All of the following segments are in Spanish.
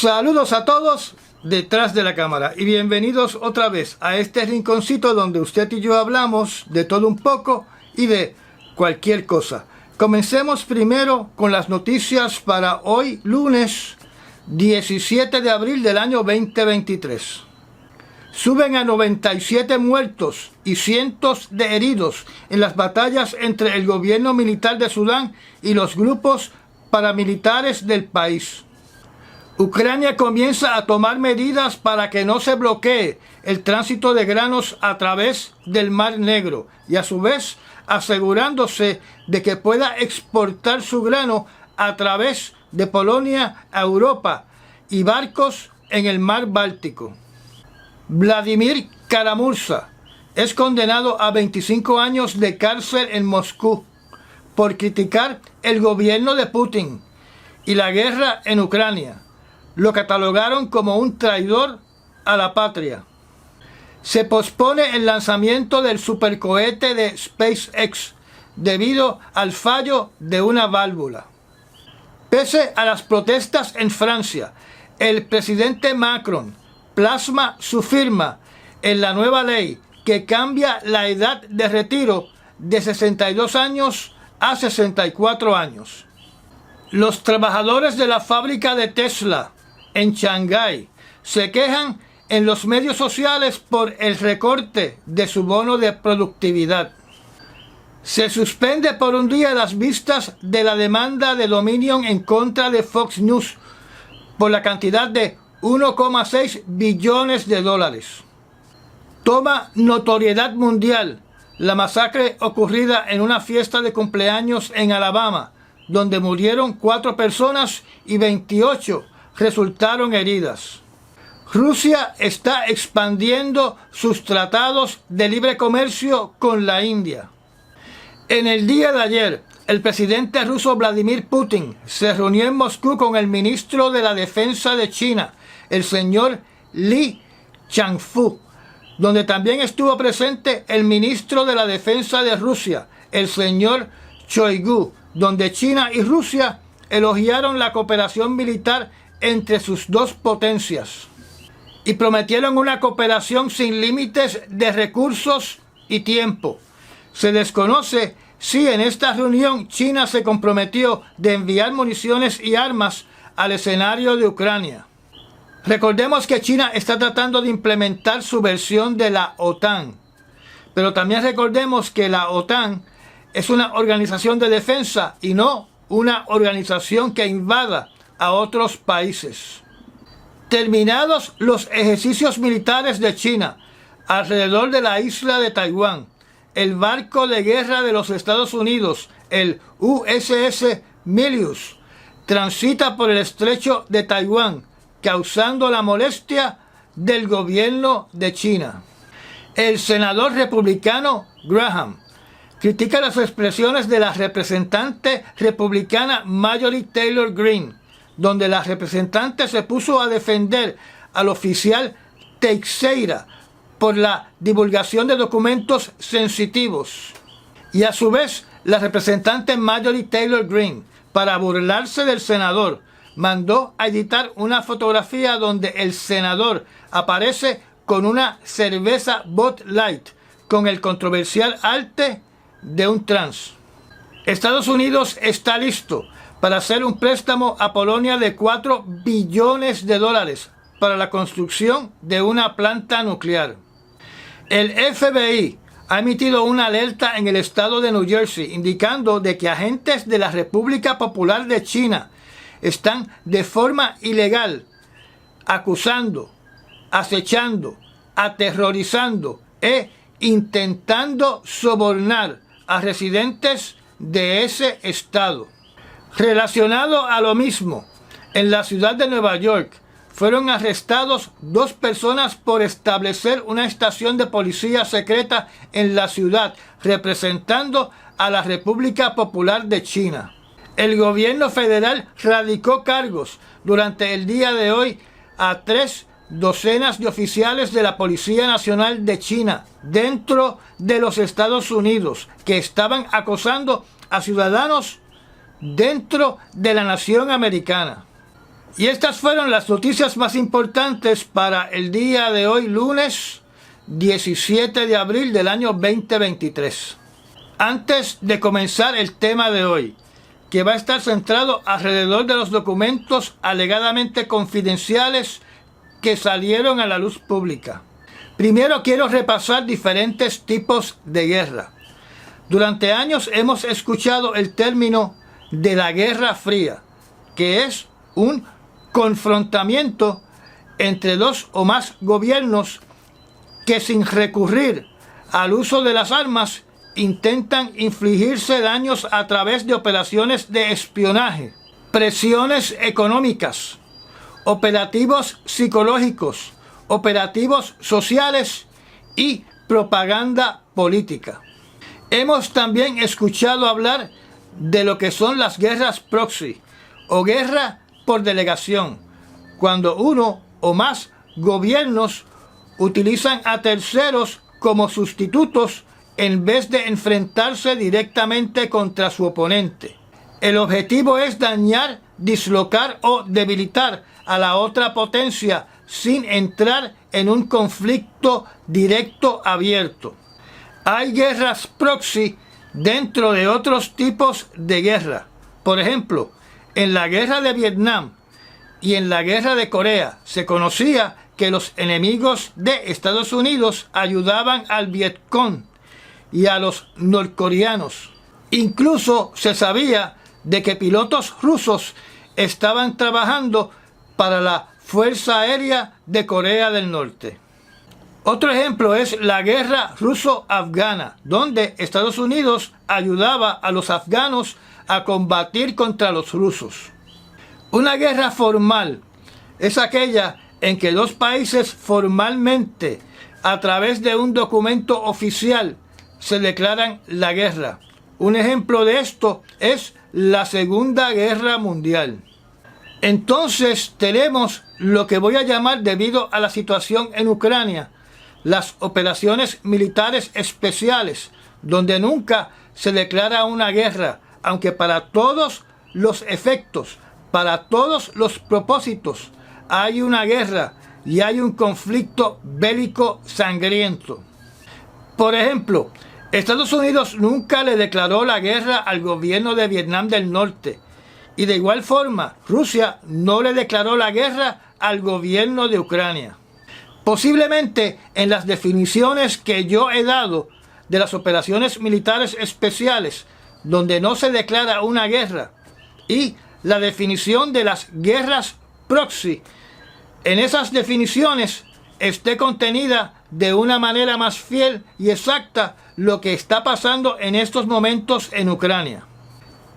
Saludos a todos detrás de la cámara y bienvenidos otra vez a este rinconcito donde usted y yo hablamos de todo un poco y de cualquier cosa. Comencemos primero con las noticias para hoy, lunes 17 de abril del año 2023. Suben a 97 muertos y cientos de heridos en las batallas entre el gobierno militar de Sudán y los grupos paramilitares del país. Ucrania comienza a tomar medidas para que no se bloquee el tránsito de granos a través del Mar Negro y a su vez asegurándose de que pueda exportar su grano a través de Polonia a Europa y barcos en el Mar Báltico. Vladimir Kara-Murza es condenado a 25 años de cárcel en Moscú por criticar el gobierno de Putin y la guerra en Ucrania. Lo catalogaron como un traidor a la patria. Se pospone el lanzamiento del supercohete de SpaceX debido al fallo de una válvula. Pese a las protestas en Francia, el presidente Macron plasma su firma en la nueva ley que cambia la edad de retiro de 62 años a 64 años. Los trabajadores de la fábrica de Tesla en Shanghái se quejan en los medios sociales por el recorte de su bono de productividad. Se suspende por un día las vistas de la demanda de Dominion en contra de Fox News por la cantidad de 1,6 billones de dólares. Toma notoriedad mundial la masacre ocurrida en una fiesta de cumpleaños en Alabama, donde murieron 4 personas y 28 resultaron heridas. Rusia está expandiendo sus tratados de libre comercio con la India. En el día de ayer, el presidente ruso Vladimir Putin se reunió en Moscú con el ministro de la Defensa de China, el señor Li Changfu, donde también estuvo presente el ministro de la Defensa de Rusia, el señor Shoigu, donde China y Rusia elogiaron la cooperación militar entre sus dos potencias y prometieron una cooperación sin límites de recursos y tiempo. Se desconoce si en esta reunión China se comprometió de enviar municiones y armas al escenario de Ucrania. Recordemos que China está tratando de implementar su versión de la OTAN, pero también recordemos que la OTAN es una organización de defensa y no una organización que invada a otros países. Terminados los ejercicios militares de China alrededor de la isla de Taiwán, el barco de guerra de los Estados Unidos, el USS Milius, transita por el estrecho de Taiwán, causando la molestia del gobierno de China. El senador republicano Graham critica las expresiones de la representante republicana Marjorie Taylor Greene, donde la representante se puso a defender al oficial Teixeira por la divulgación de documentos sensitivos. Y a su vez, la representante Marjorie Taylor Greene, para burlarse del senador, mandó a editar una fotografía donde el senador aparece con una cerveza Bud Light con el controversial arte de un trans. Estados Unidos está listo para hacer un préstamo a Polonia de 4 billones de dólares para la construcción de una planta nuclear. El FBI ha emitido una alerta en el estado de New Jersey indicando de que agentes de la República Popular de China están de forma ilegal acusando, acechando, aterrorizando e intentando sobornar a residentes de ese estado. Relacionado a lo mismo, en la ciudad de Nueva York fueron arrestados 2 personas por establecer una estación de policía secreta en la ciudad, representando a la República Popular de China. El gobierno federal radicó cargos durante el día de hoy a 3 docenas de oficiales de la Policía Nacional de China dentro de los Estados Unidos que estaban acosando a ciudadanos dentro de la nación americana. Y estas fueron las noticias más importantes para el día de hoy, lunes 17 de abril del año 2023. Antes de comenzar el tema de hoy, que va a estar centrado alrededor de los documentos alegadamente confidenciales que salieron a la luz pública. Primero quiero repasar diferentes tipos de guerra. Durante años hemos escuchado el término de la Guerra Fría, que es un confrontamiento entre dos o más gobiernos que sin recurrir al uso de las armas intentan infligirse daños a través de operaciones de espionaje, presiones económicas, operativos psicológicos, operativos sociales y propaganda política. Hemos también escuchado hablar de lo que son las guerras proxy o guerra por delegación, cuando uno o más gobiernos utilizan a terceros como sustitutos en vez de enfrentarse directamente contra su oponente. El objetivo es dañar, dislocar o debilitar a la otra potencia sin entrar en un conflicto directo abierto. Hay guerras proxy dentro de otros tipos de guerra. Por ejemplo, en la guerra de Vietnam y en la guerra de Corea se conocía que los enemigos de Estados Unidos ayudaban al Vietcong y a los norcoreanos. Incluso se sabía de que pilotos rusos estaban trabajando para la Fuerza Aérea de Corea del Norte. Otro ejemplo es la guerra ruso-afgana, donde Estados Unidos ayudaba a los afganos a combatir contra los rusos. Una guerra formal es aquella en que dos países formalmente, a través de un documento oficial, se declaran la guerra. Un ejemplo de esto es la Segunda Guerra Mundial. Entonces tenemos lo que voy a llamar, debido a la situación en Ucrania, las operaciones militares especiales, donde nunca se declara una guerra, aunque para todos los efectos, para todos los propósitos, hay una guerra y hay un conflicto bélico sangriento. Por ejemplo, Estados Unidos nunca le declaró la guerra al gobierno de Vietnam del Norte, y de igual forma Rusia no le declaró la guerra al gobierno de Ucrania. Posiblemente en las definiciones que yo he dado de las operaciones militares especiales, donde no se declara una guerra, y la definición de las guerras proxy, en esas definiciones esté contenida de una manera más fiel y exacta lo que está pasando en estos momentos en Ucrania.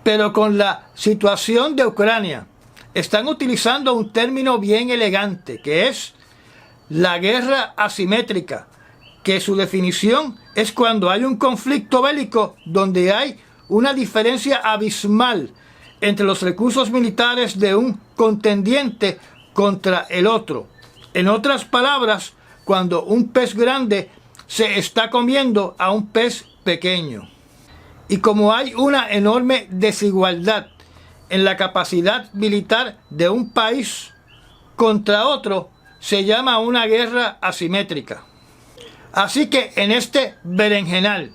Pero con la situación de Ucrania, están utilizando un término bien elegante, que es la guerra asimétrica, que su definición es cuando hay un conflicto bélico donde hay una diferencia abismal entre los recursos militares de un contendiente contra el otro. En otras palabras, cuando un pez grande se está comiendo a un pez pequeño. Y como hay una enorme desigualdad en la capacidad militar de un país contra otro, se llama una guerra asimétrica. Así que en este berenjenal,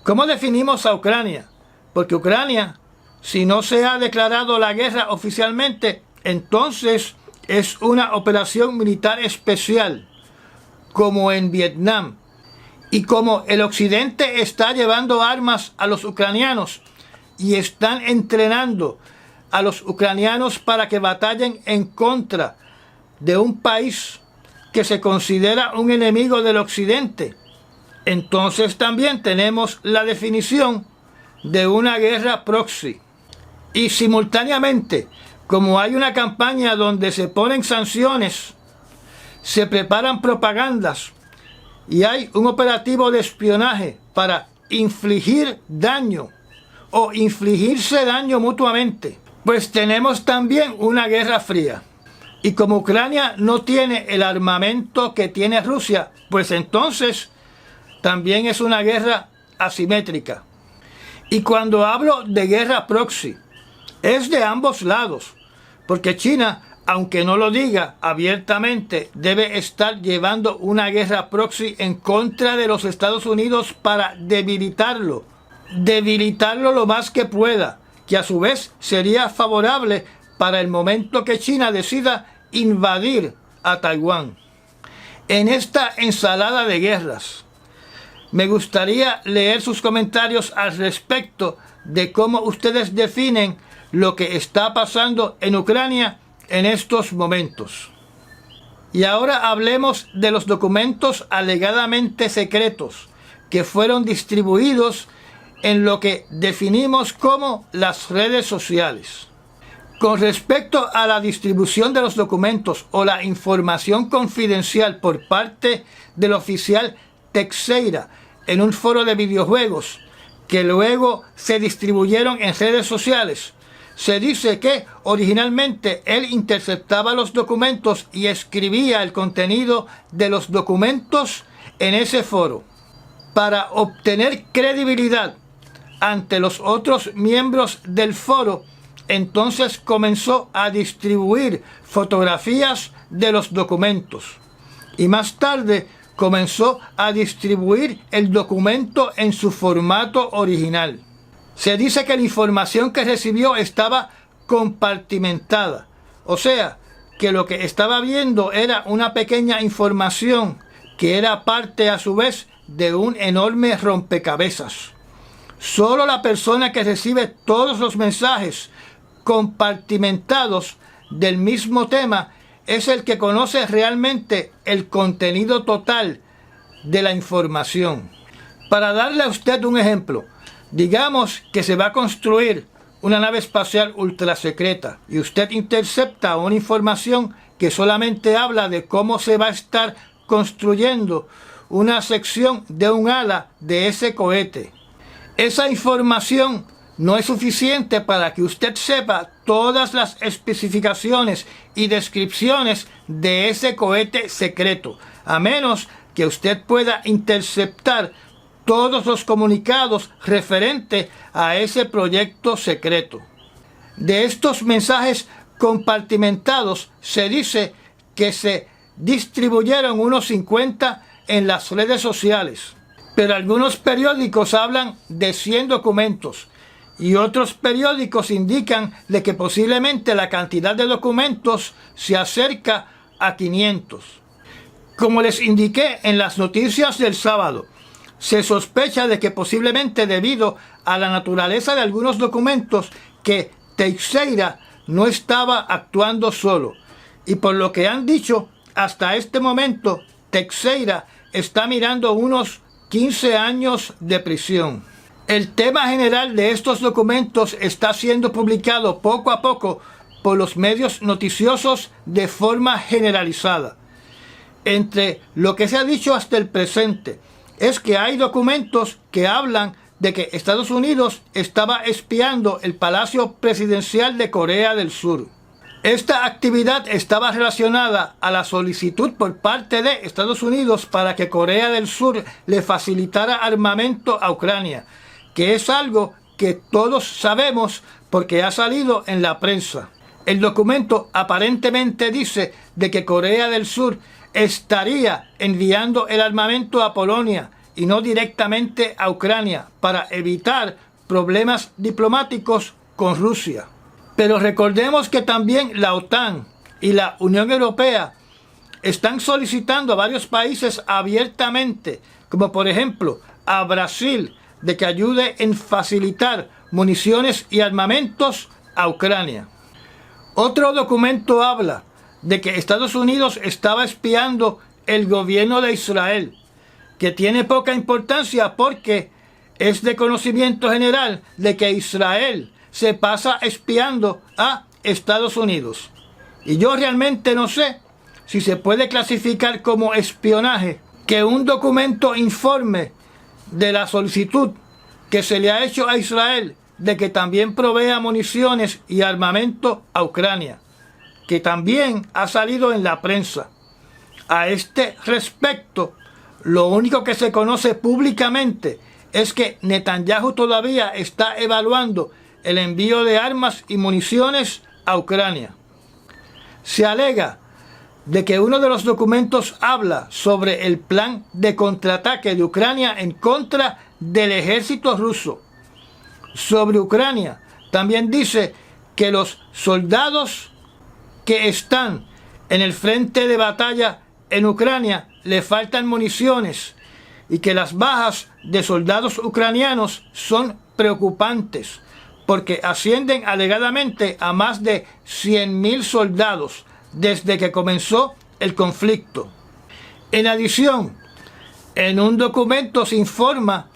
¿cómo definimos a Ucrania? Porque Ucrania, si no se ha declarado la guerra oficialmente, entonces es una operación militar especial, como en Vietnam. Y como el occidente está llevando armas a los ucranianos y están entrenando a los ucranianos para que batallen en contra de un país que se considera un enemigo del occidente, entonces también tenemos la definición de una guerra proxy. Y simultáneamente, como hay una campaña donde se ponen sanciones, se preparan propagandas y hay un operativo de espionaje para infligir daño o infligirse daño mutuamente, pues tenemos también una guerra fría. Y como Ucrania no tiene el armamento que tiene Rusia, pues entonces también es una guerra asimétrica. Y cuando hablo de guerra proxy, es de ambos lados, porque China aunque no lo diga abiertamente, debe estar llevando una guerra proxy en contra de los Estados Unidos para debilitarlo lo más que pueda, que a su vez sería favorable para el momento que China decida invadir a Taiwán. En esta ensalada de guerras, me gustaría leer sus comentarios al respecto de cómo ustedes definen lo que está pasando en Ucrania en estos momentos. Y ahora hablemos de los documentos alegadamente secretos que fueron distribuidos en lo que definimos como las redes sociales. Con respecto a la distribución de los documentos o la información confidencial por parte del oficial Teixeira en un foro de videojuegos que luego se distribuyeron en redes sociales, se dice que originalmente él interceptaba los documentos y escribía el contenido de los documentos en ese foro. Para obtener credibilidad ante los otros miembros del foro, entonces comenzó a distribuir fotografías de los documentos y más tarde comenzó a distribuir el documento en su formato original. Se dice que la información que recibió estaba compartimentada, o sea, que lo que estaba viendo era una pequeña información que era parte a su vez de un enorme rompecabezas. Solo la persona que recibe todos los mensajes compartimentados del mismo tema es el que conoce realmente el contenido total de la información. Para darle a usted un ejemplo, digamos que se va a construir una nave espacial ultra secreta y usted intercepta una información que solamente habla de cómo se va a estar construyendo una sección de un ala de ese cohete. Esa información no es suficiente para que usted sepa todas las especificaciones y descripciones de ese cohete secreto, a menos que usted pueda interceptar todos los comunicados referentes a ese proyecto secreto. De estos mensajes compartimentados se dice que se distribuyeron unos 50 en las redes sociales, pero algunos periódicos hablan de 100 documentos y otros periódicos indican de que posiblemente la cantidad de documentos se acerca a 500. Como les indiqué en las noticias del sábado, se sospecha de que posiblemente debido a la naturaleza de algunos documentos que Teixeira no estaba actuando solo. Y por lo que han dicho, hasta este momento Teixeira está mirando unos 15 años de prisión. El tema general de estos documentos está siendo publicado poco a poco por los medios noticiosos de forma generalizada. Entre lo que se ha dicho hasta el presente es que hay documentos que hablan de que Estados Unidos estaba espiando el Palacio Presidencial de Corea del Sur. Esta actividad estaba relacionada a la solicitud por parte de Estados Unidos para que Corea del Sur le facilitara armamento a Ucrania, que es algo que todos sabemos porque ha salido en la prensa. El documento aparentemente dice de que Corea del Sur estaría enviando el armamento a Polonia y no directamente a Ucrania para evitar problemas diplomáticos con Rusia. Pero recordemos que también la OTAN y la Unión Europea están solicitando a varios países abiertamente, como por ejemplo a Brasil, de que ayude en facilitar municiones y armamentos a Ucrania. Otro documento habla de que Estados Unidos estaba espiando el gobierno de Israel, que tiene poca importancia porque es de conocimiento general de que Israel se pasa espiando a Estados Unidos. Y yo realmente no sé si se puede clasificar como espionaje que un documento informe de la solicitud que se le ha hecho a Israel de que también provea municiones y armamento a Ucrania, que también ha salido en la prensa. A este respecto, lo único que se conoce públicamente es que Netanyahu todavía está evaluando el envío de armas y municiones a Ucrania. Se alega de que uno de los documentos habla sobre el plan de contraataque de Ucrania en contra del ejército ruso. Sobre Ucrania, también dice que los soldados que están en el frente de batalla en Ucrania le faltan municiones y que las bajas de soldados ucranianos son preocupantes porque ascienden alegadamente a más de 100.000 soldados desde que comenzó el conflicto. En adición, en un documento se informa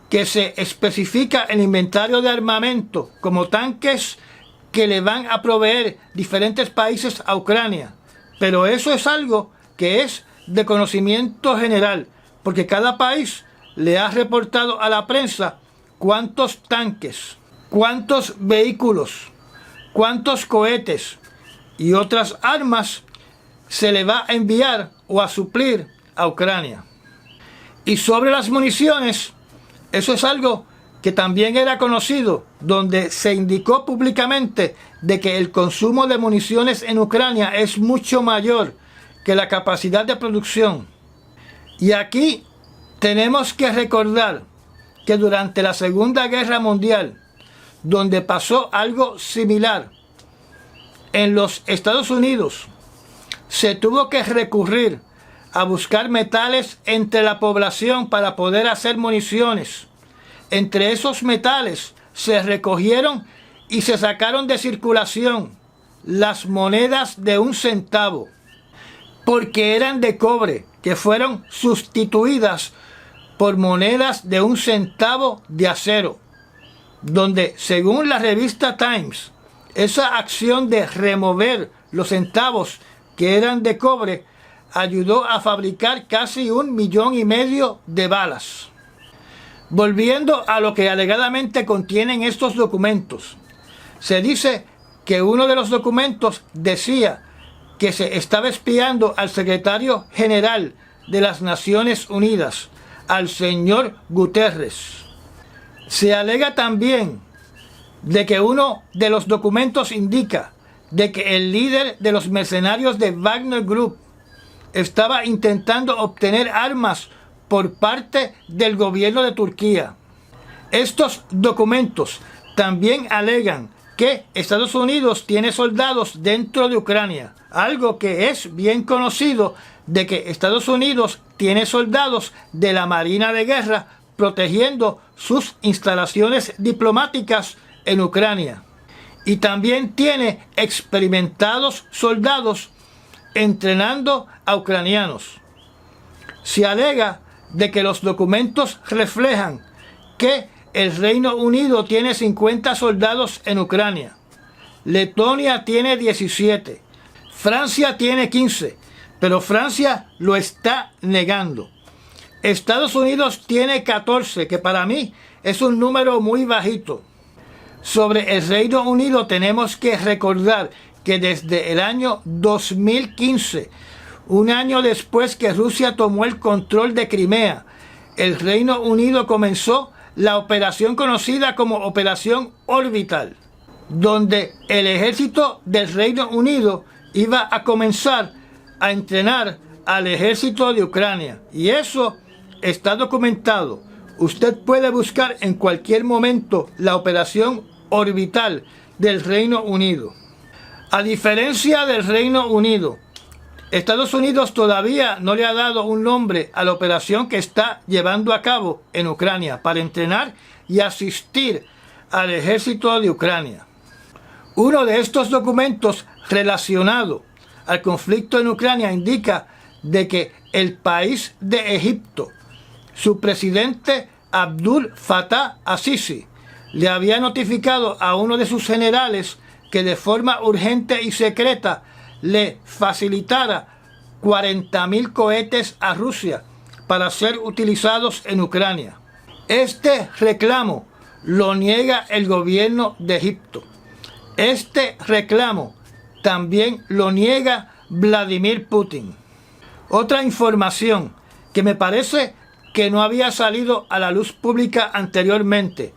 que se especifica el inventario de armamento como tanques que le van a proveer diferentes países a Ucrania. Pero eso es algo que es de conocimiento general, porque cada país le ha reportado a la prensa cuántos tanques, cuántos vehículos, cuántos cohetes y otras armas se le va a enviar o a suplir a Ucrania. Y sobre las municiones, eso es algo que también era conocido, donde se indicó públicamente de que el consumo de municiones en Ucrania es mucho mayor que la capacidad de producción. Y aquí tenemos que recordar que durante la Segunda Guerra Mundial, donde pasó algo similar, en los Estados Unidos se tuvo que recurrir a buscar metales entre la población para poder hacer municiones. Entre esos metales se recogieron y se sacaron de circulación las monedas de 1 centavo, porque eran de cobre, que fueron sustituidas por monedas de 1 centavo de acero, donde según la revista Times, esa acción de remover los centavos que eran de cobre ayudó a fabricar casi 1,5 millones de balas. Volviendo a lo que alegadamente contienen estos documentos, se dice que uno de los documentos decía que se estaba espiando al secretario general de las Naciones Unidas, al señor Guterres. Se alega también de que uno de los documentos indica de que el líder de los mercenarios de Wagner Group estaba intentando obtener armas por parte del gobierno de Turquía. Estos documentos también alegan que Estados Unidos tiene soldados dentro de Ucrania, algo que es bien conocido de que Estados Unidos tiene soldados de la Marina de Guerra protegiendo sus instalaciones diplomáticas en Ucrania. Y también tiene experimentados soldados entrenando a ucranianos. Se alega de que los documentos reflejan que el Reino Unido tiene 50 soldados en Ucrania, Letonia tiene 17, Francia tiene 15, pero Francia lo está negando. Estados Unidos tiene 14, que para mí es un número muy bajito. Sobre el Reino Unido tenemos que recordar que desde el año 2015, un año después que Rusia tomó el control de Crimea, el Reino Unido comenzó la operación conocida como Operación Orbital, donde el ejército del Reino Unido iba a comenzar a entrenar al ejército de Ucrania. Y eso está documentado. Usted puede buscar en cualquier momento la Operación Orbital del Reino Unido. A diferencia del Reino Unido, Estados Unidos todavía no le ha dado un nombre a la operación que está llevando a cabo en Ucrania para entrenar y asistir al ejército de Ucrania. Uno de estos documentos relacionado al conflicto en Ucrania indica de que el país de Egipto, su presidente Abdul Fattah al-Sisi, le había notificado a uno de sus generales que de forma urgente y secreta le facilitara 40.000 cohetes a Rusia para ser utilizados en Ucrania. Este reclamo lo niega el gobierno de Egipto. Este reclamo también lo niega Vladimir Putin. Otra información que me parece que no había salido a la luz pública anteriormente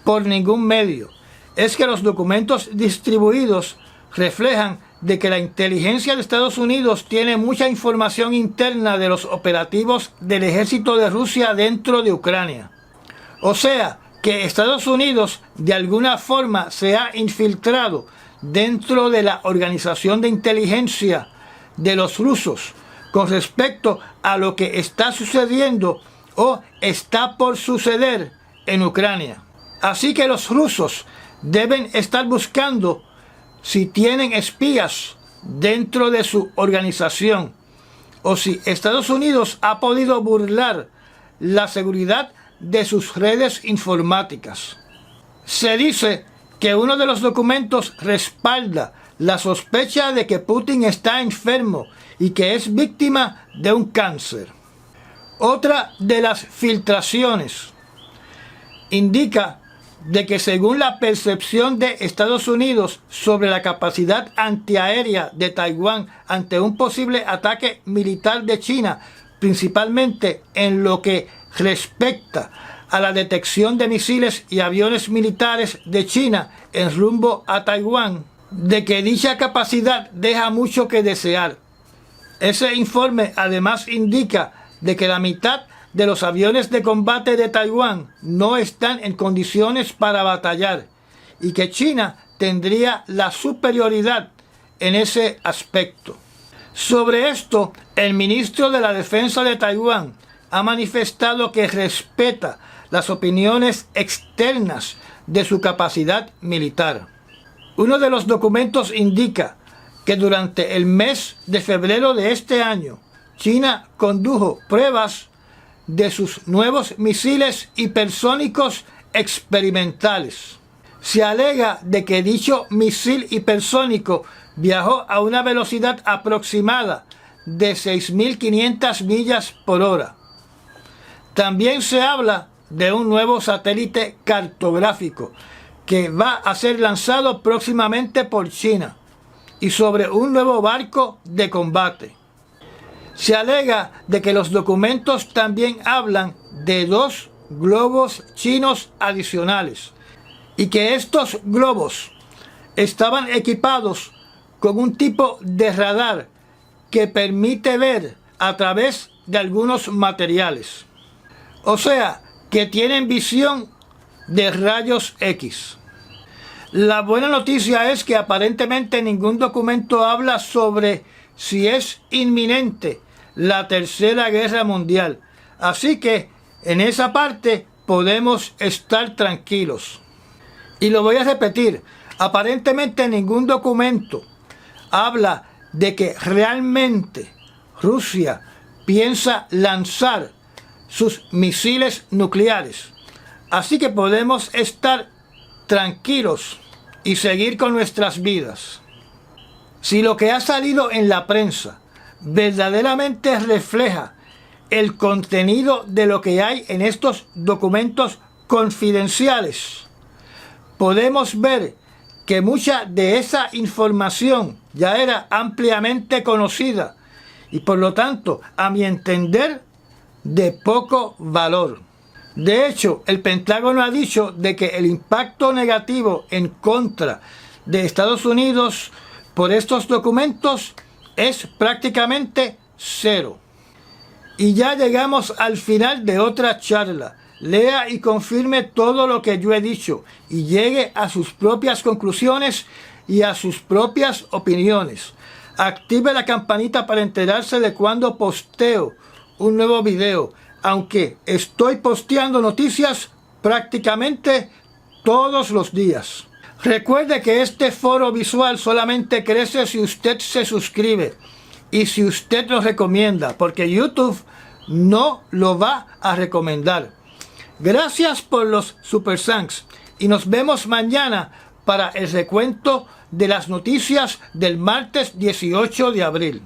por ningún medio es que los documentos distribuidos reflejan de que la inteligencia de Estados Unidos tiene mucha información interna de los operativos del ejército de Rusia dentro de Ucrania. O sea, que Estados Unidos de alguna forma se ha infiltrado dentro de la organización de inteligencia de los rusos con respecto a lo que está sucediendo o está por suceder en Ucrania. Así que los rusos deben estar buscando si tienen espías dentro de su organización o si Estados Unidos ha podido burlar la seguridad de sus redes informáticas. Se dice que uno de los documentos respalda la sospecha de que Putin está enfermo y que es víctima de un cáncer. Otra de las filtraciones indica de que según la percepción de Estados Unidos sobre la capacidad antiaérea de Taiwán ante un posible ataque militar de China, principalmente en lo que respecta a la detección de misiles y aviones militares de China en rumbo a Taiwán, de que dicha capacidad deja mucho que desear. Ese informe además indica de que la mitad de los aviones de combate de Taiwán no están en condiciones para batallar y que China tendría la superioridad en ese aspecto. Sobre esto, el ministro de la Defensa de Taiwán ha manifestado que respeta las opiniones externas de su capacidad militar. Uno de los documentos indica que durante el mes de febrero de este año, China condujo pruebas de sus nuevos misiles hipersónicos experimentales. Se alega de que dicho misil hipersónico viajó a una velocidad aproximada de 6.500 millas por hora. También se habla de un nuevo satélite cartográfico que va a ser lanzado próximamente por China y sobre un nuevo barco de combate. Se alega de que los documentos también hablan de 2 globos chinos adicionales y que estos globos estaban equipados con un tipo de radar que permite ver a través de algunos materiales. O sea, que tienen visión de rayos X. La buena noticia es que aparentemente ningún documento habla sobre si es inminente la Tercera Guerra Mundial. Así que en esa parte podemos estar tranquilos. Y lo voy a repetir, aparentemente ningún documento habla de que realmente Rusia piensa lanzar sus misiles nucleares. Así que podemos estar tranquilos y seguir con nuestras vidas. Si lo que ha salido en la prensa verdaderamente refleja el contenido de lo que hay en estos documentos confidenciales, podemos ver que mucha de esa información ya era ampliamente conocida y por lo tanto, a mi entender, de poco valor. De hecho, el Pentágono ha dicho de que el impacto negativo en contra de Estados Unidos por estos documentos es prácticamente cero. Y ya llegamos al final de otra charla. Lea y confirme todo lo que yo he dicho y llegue a sus propias conclusiones y a sus propias opiniones. Active la campanita para enterarse de cuando posteo un nuevo video, aunque estoy posteando noticias prácticamente todos los días. Recuerde que este foro visual solamente crece si usted se suscribe y si usted lo recomienda, porque YouTube no lo va a recomendar. Gracias por los Super Thanks y nos vemos mañana para el recuento de las noticias del martes 18 de abril.